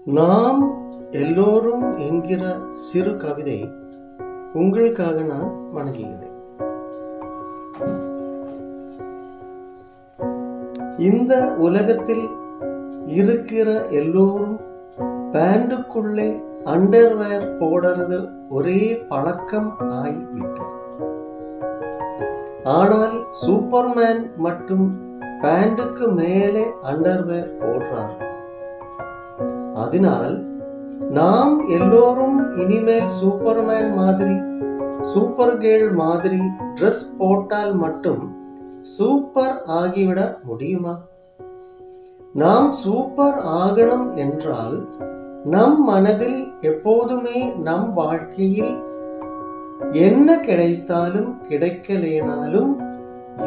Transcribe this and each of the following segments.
நாம் எல்லோரும் என்கிற சிறு கவிதை உங்களுக்காக நான் வணங்குகிறேன். இந்த உலகத்தில் இருக்கிற எல்லோரும் பேண்டுக்குள்ளே அண்டர்வேர் போடுறது ஒரே பழக்கம் ஆகிவிட்டது. ஆனால் சூப்பர்மேன் மட்டும் பேண்டுக்கு மேலே அண்டர்வேர் போடுறார். அதனால் நாம் எல்லோரும் இனிமேல் சூப்பர்மேன் மாதிரி சூப்பர் கேர்ள் மாதிரி ட்ரெஸ் போட்டால் மட்டும் சூப்பர் ஆகிவிட முடியுமா? நாம் சூப்பர் ஆகணும் என்றால் நம் மனதில் எப்போதுமே நம் வாழ்க்கையில் என்ன கிடைத்தாலும் கிடைக்கலேனாலும்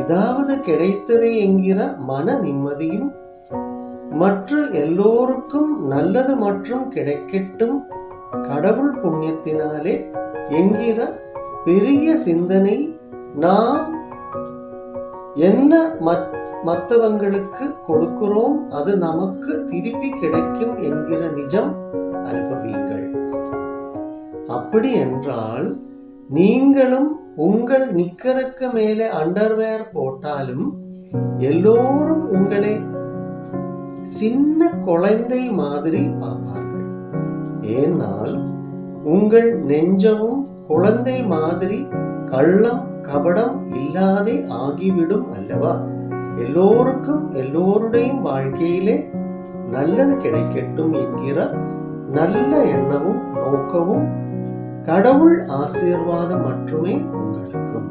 ஏதாவது கிடைத்தது என்கிற மன நிம்மதியும் மற்ற எல்லோருக்கும் நல்லது மற்றும் கிடைக்கட்டும் கடவுள் புண்ணியத்தினாலே என்கிற பெரிய சிந்தனை நாம் என்ன மற்றவங்களுக்கு கொடுக்கிறோம் அது நமக்கு திருப்பி கிடைக்கும் என்கிற நிஜம் அனுபவியுங்கள். அப்படி என்றால் நீங்களும் உங்கள் நிக்கருக்கு மேலே அண்டர்வேர் போட்டாலும் எல்லோரும் உங்களை சின்ன குழந்தை மாதிரி பார்ப்பார்கள். ஏனால் உங்கள் நெஞ்சமும் குழந்தை மாதிரி கள்ளம் கபடம் இல்லாதே ஆகிவிடும் அல்லவா? எல்லோருக்கும் எல்லோருடைய வாழ்க்கையிலே நல்லது கிடைக்கட்டும் என்கிற நல்ல எண்ணமும் நோக்கமும் கடவுள் ஆசீர்வாதம் மட்டுமே உங்களுக்கும்.